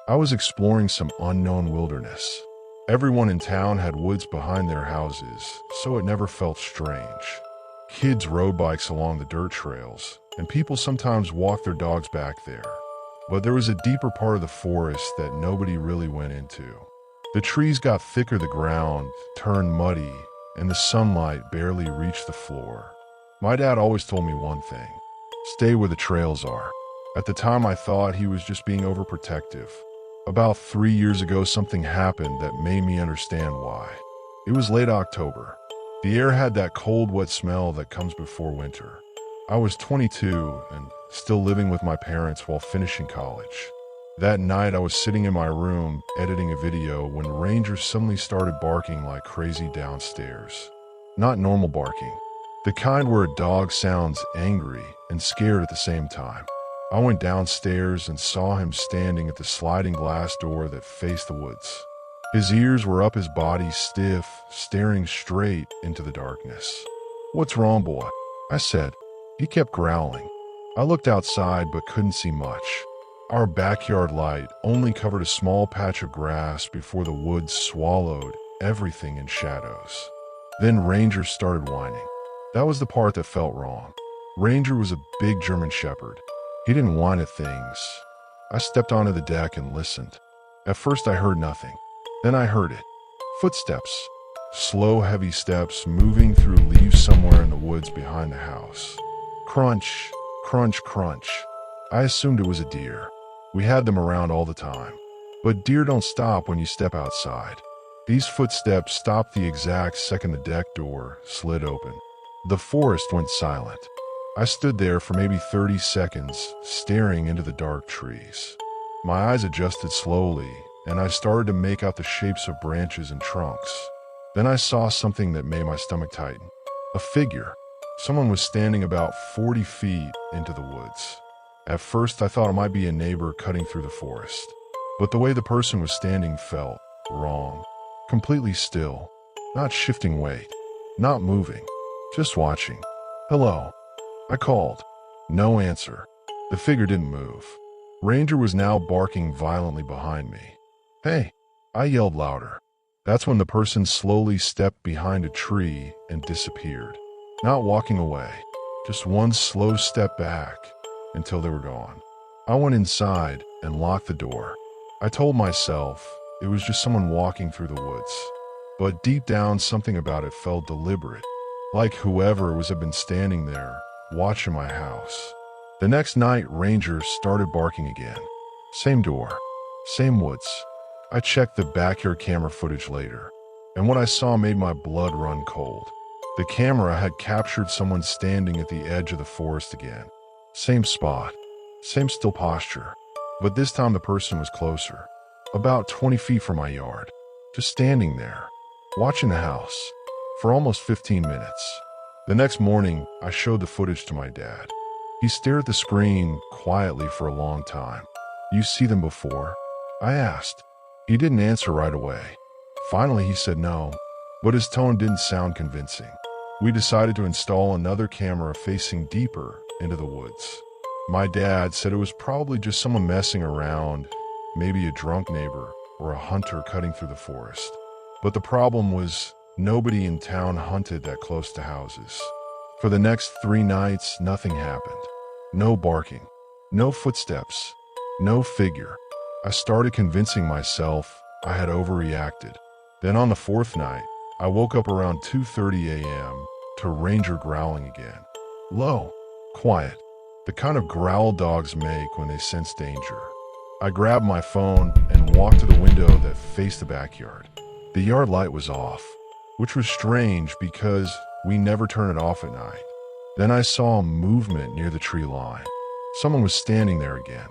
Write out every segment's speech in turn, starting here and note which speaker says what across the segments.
Speaker 1: I was exploring some unknown wilderness. Everyone in town had woods behind their houses, so it never felt strange. Kids rode bikes along the dirt trails, and people sometimes walked their dogs back there. But there was a deeper part of the forest that nobody really went into. The trees got thicker, the ground turned muddy, and the sunlight barely reached the floor. My dad always told me one thing: stay where the trails are. At the time, I thought he was just being overprotective. About 3 years ago, something happened that made me understand why. It was late October. The air had that cold, wet smell that comes before winter. I was 22 and still living with my parents while finishing college. That night, I was sitting in my room editing a video when rangers suddenly started barking like crazy downstairs. Not normal barking, the kind where a dog sounds angry and scared at the same time. I went downstairs and saw him standing at the sliding glass door that faced the woods. His ears were up, his body stiff, staring straight into the darkness. "What's wrong, boy?" I said. He kept growling. I looked outside but couldn't see much. Our backyard light only covered a small patch of grass before the woods swallowed everything in shadows. Then Ranger started whining. That was the part that felt wrong. Ranger was a big German Shepherd. He didn't whine at things. I stepped onto the deck and listened. At first I heard nothing. Then I heard it. Footsteps. Slow, heavy steps moving through leaves somewhere in the woods behind the house. Crunch, crunch, crunch. I assumed it was a deer. We had them around all the time. But deer don't stop when you step outside. These footsteps stopped the exact second the deck door slid open. The forest went silent. I stood there for maybe 30 seconds, staring into the dark trees. My eyes adjusted slowly, and I started to make out the shapes of branches and trunks. Then I saw something that made my stomach tighten. A figure. Someone was standing about 40 feet into the woods. At first, I thought it might be a neighbor cutting through the forest. But the way the person was standing felt wrong. Completely still. Not shifting weight. Not moving. Just watching. "Hello," I called. No answer. The figure didn't move. Ranger was now barking violently behind me. "Hey," I yelled louder. That's when the person slowly stepped behind a tree and disappeared. Not walking away, just one slow step back until they were gone. I went inside and locked the door. I told myself it was just someone walking through the woods. But deep down, something about it felt deliberate, like whoever had been standing there watching my house. The next night, Ranger started barking again. Same door, same woods. I checked the backyard camera footage later, and what I saw made my blood run cold. The camera had captured someone standing at the edge of the forest again. Same spot, same still posture, but this time the person was closer, about 20 feet from my yard, just standing there, watching the house, for almost 15 minutes. The next morning, I showed the footage to my dad. He stared at the screen quietly for a long time. "You see them before?" I asked. He didn't answer right away. Finally, he said no, but his tone didn't sound convincing. We decided to install another camera facing deeper into the woods. My dad said it was probably just someone messing around, maybe a drunk neighbor or a hunter cutting through the forest. But the problem was, nobody in town hunted that close to houses. For the next 3 nights, nothing happened. No barking, no footsteps, no figure. I started convincing myself I had overreacted. Then on the 4th night, I woke up around 2:30 a.m. to Ranger growling again. Low, quiet, the kind of growl dogs make when they sense danger. I grabbed my phone and walked to the window that faced the backyard. The yard light was off, which was strange because we never turn it off at night. Then I saw movement near the tree line. Someone was standing there again,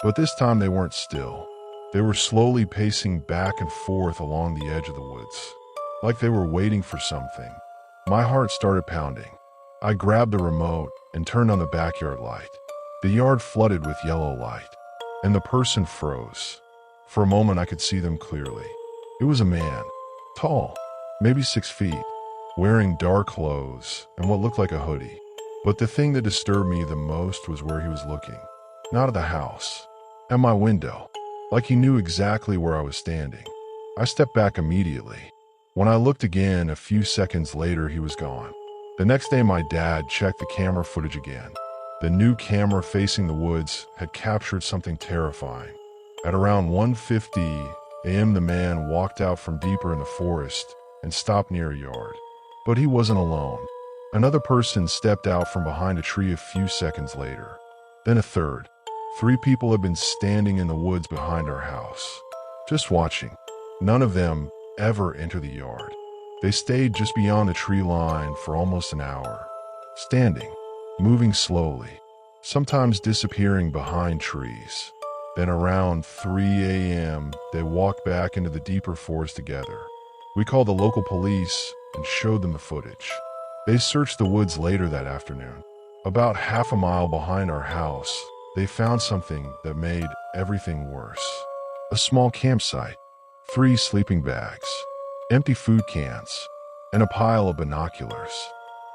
Speaker 1: but this time they weren't still. They were slowly pacing back and forth along the edge of the woods, like they were waiting for something. My heart started pounding. I grabbed the remote and turned on the backyard light. The yard flooded with yellow light, and the person froze. For a moment I could see them clearly. It was a man, tall, maybe 6 feet, wearing dark clothes and what looked like a hoodie. But the thing that disturbed me the most was where he was looking. Not at the house, at my window. like he knew exactly where I was standing. I stepped back immediately. When I looked again, a few seconds later, he was gone. The next day, my dad checked the camera footage again. The new camera facing the woods had captured something terrifying. At around 1:50 a.m., the man walked out from deeper in the forest and stopped near a yard. But he wasn't alone. Another person stepped out from behind a tree a few seconds later. Then a third. 3 people had been standing in the woods behind our house, just watching. None of them ever entered the yard. They stayed just beyond the tree line for almost an hour, standing, moving slowly, sometimes disappearing behind trees. Then around 3 a.m., they walked back into the deeper forest together. We called the local police and showed them the footage. They searched the woods later that afternoon. About half a mile behind our house, they found something that made everything worse. A small campsite, 3 sleeping bags, empty food cans, and a pile of binoculars.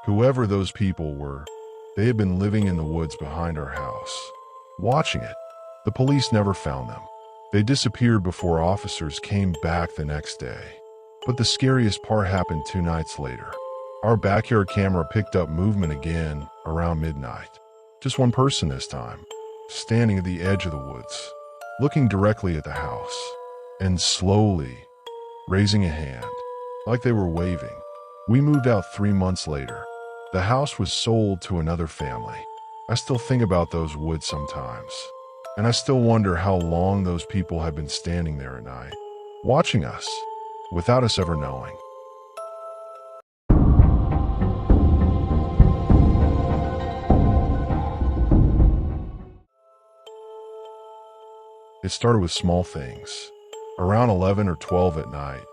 Speaker 1: Whoever those people were, they had been living in the woods behind our house, watching it. The police never found them. They disappeared before officers came back the next day. But the scariest part happened 2 nights later. Our backyard camera picked up movement again around midnight. Just one person this time, standing at the edge of the woods, looking directly at the house, and slowly raising a hand, like they were waving. We moved out 3 months later. The house was sold to another family. I still think about those woods sometimes, and I still wonder how long those people had been standing there at night, watching us, without us ever knowing. It started with small things. Around 11 or 12 at night,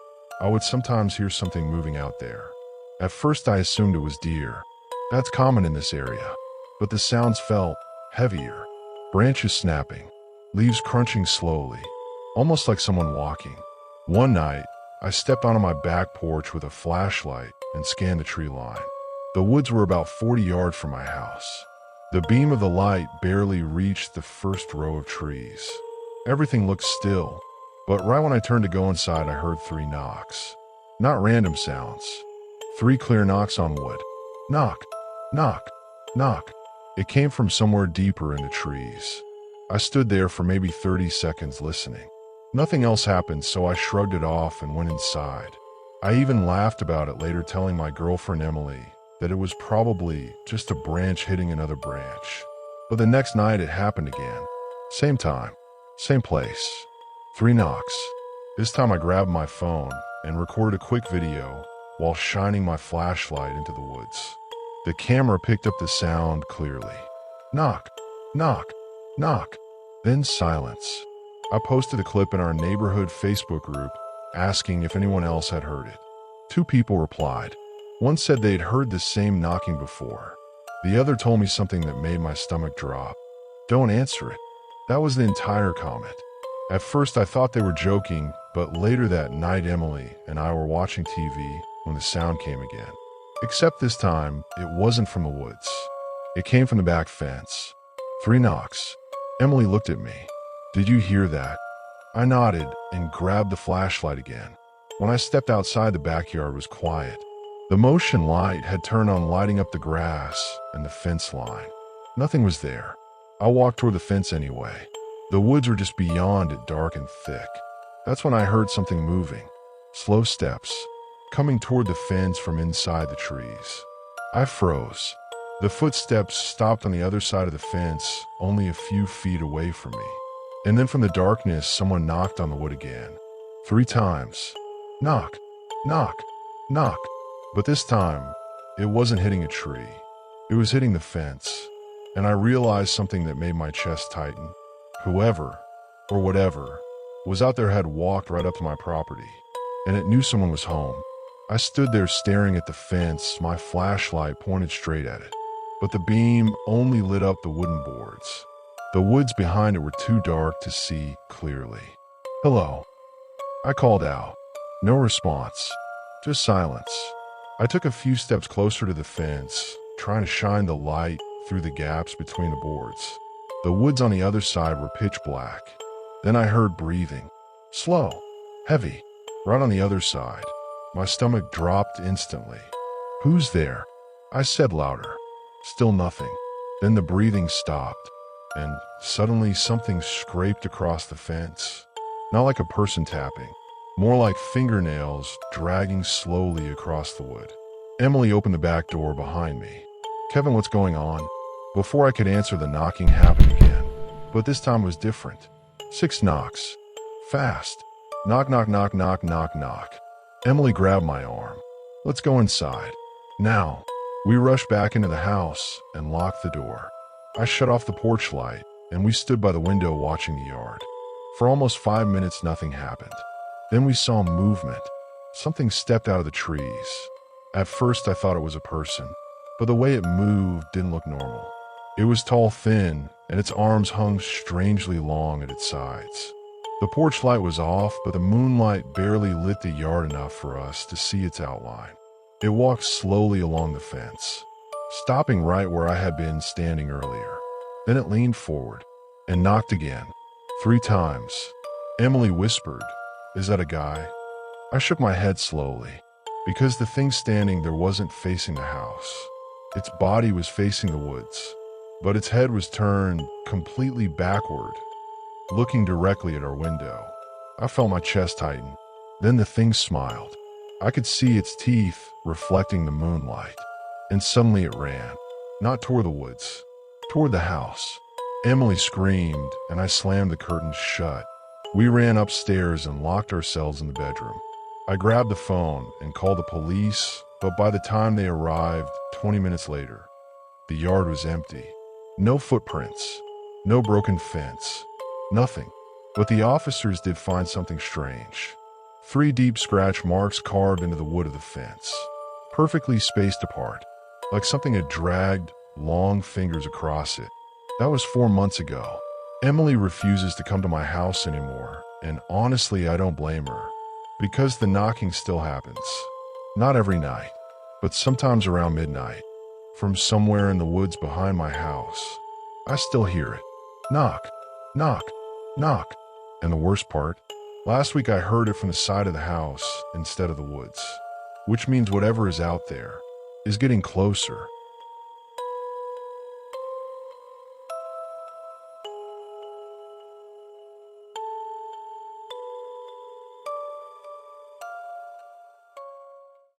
Speaker 1: I would sometimes hear something moving out there. At first I assumed it was deer. That's common in this area. But the sounds felt heavier. Branches snapping, leaves crunching slowly, almost like someone walking. One night, I stepped onto my back porch with a flashlight and scanned the tree line. The woods were about 40 yards from my house. The beam of the light barely reached the first row of trees. Everything looked still, but right when I turned to go inside, I heard 3 knocks. Not random sounds. 3 clear knocks on wood. Knock, knock, knock. It came from somewhere deeper in the trees. I stood there for maybe 30 seconds listening. Nothing else happened, so I shrugged it off and went inside. I even laughed about it later, telling my girlfriend Emily that it was probably just a branch hitting another branch. But the next night it happened again. Same time, same place. 3 knocks. This time I grabbed my phone and recorded a quick video while shining my flashlight into the woods. The camera picked up the sound clearly. Knock, knock, knock. Then silence. I posted a clip in our neighborhood Facebook group asking if anyone else had heard it. 2 people replied. One said they'd heard the same knocking before. The other told me something that made my stomach drop. Don't answer it. That was the entire comment. At first I thought they were joking, but later that night Emily and I were watching TV when the sound came again. Except this time, it wasn't from the woods. It came from the back fence. 3 knocks. Emily looked at me. Did you hear that? I nodded and grabbed the flashlight again. When I stepped outside, the backyard was quiet. The motion light had turned on, lighting up the grass and the fence line. Nothing was there. I walked toward the fence anyway. The woods were just beyond it, dark and thick. That's when I heard something moving. Slow steps, coming toward the fence from inside the trees. I froze. The footsteps stopped on the other side of the fence, only a few feet away from me. And then from the darkness, someone knocked on the wood again. 3 times. Knock, knock, knock. But this time, it wasn't hitting a tree. It was hitting the fence. And I realized something that made my chest tighten. Whoever, or whatever, was out there had walked right up to my property, and it knew someone was home. I stood there staring at the fence, my flashlight pointed straight at it. But the beam only lit up the wooden boards. The woods behind it were too dark to see clearly. Hello. I called out. No response. Just silence. I took a few steps closer to the fence, trying to shine the light through the gaps between the boards. The woods on the other side were pitch black. Then I heard breathing. Slow, heavy, right on the other side. My stomach dropped instantly. "Who's there?" I said louder. Still nothing. Then the breathing stopped, and suddenly something scraped across the fence. Not like a person tapping, more like fingernails dragging slowly across the wood. Emily opened the back door behind me. "Kevin, what's going on?" Before I could answer, the knocking happened again, but this time was different. 6 knocks. Fast. Knock, knock, knock, knock, knock, knock. Emily grabbed my arm. "Let's go inside. Now." We rushed back into the house and locked the door. I shut off the porch light, and we stood by the window watching the yard. For almost 5 minutes, nothing happened. Then we saw movement. Something stepped out of the trees. At first, I thought it was a person, but the way it moved didn't look normal. It was tall, thin, and its arms hung strangely long at its sides. The porch light was off, but the moonlight barely lit the yard enough for us to see its outline. It walked slowly along the fence, stopping right where I had been standing earlier. Then it leaned forward and knocked again, 3 times. Emily whispered, "Is that a guy?" I shook my head slowly, because the thing standing there wasn't facing the house. Its body was facing the woods, but its head was turned completely backward, looking directly at our window. I felt my chest tighten. Then the thing smiled. I could see its teeth reflecting the moonlight, and suddenly it ran, not toward the woods, toward the house. Emily screamed, and I slammed the curtains shut. We ran upstairs and locked ourselves in the bedroom. I grabbed the phone and called the police, but by the time they arrived, 20 minutes later, the yard was empty. No footprints, no broken fence, nothing. But the officers did find something strange. 3 deep scratch marks carved into the wood of the fence, perfectly spaced apart, like something had dragged long fingers across it. That was 4 months ago. Emily refuses to come to my house anymore, and honestly, I don't blame her, because the knocking still happens. Not every night, but sometimes around midnight, from somewhere in the woods behind my house. I still hear it. Knock, knock, knock. And the worst part, last week I heard it from the side of the house instead of the woods, which means whatever is out there is getting closer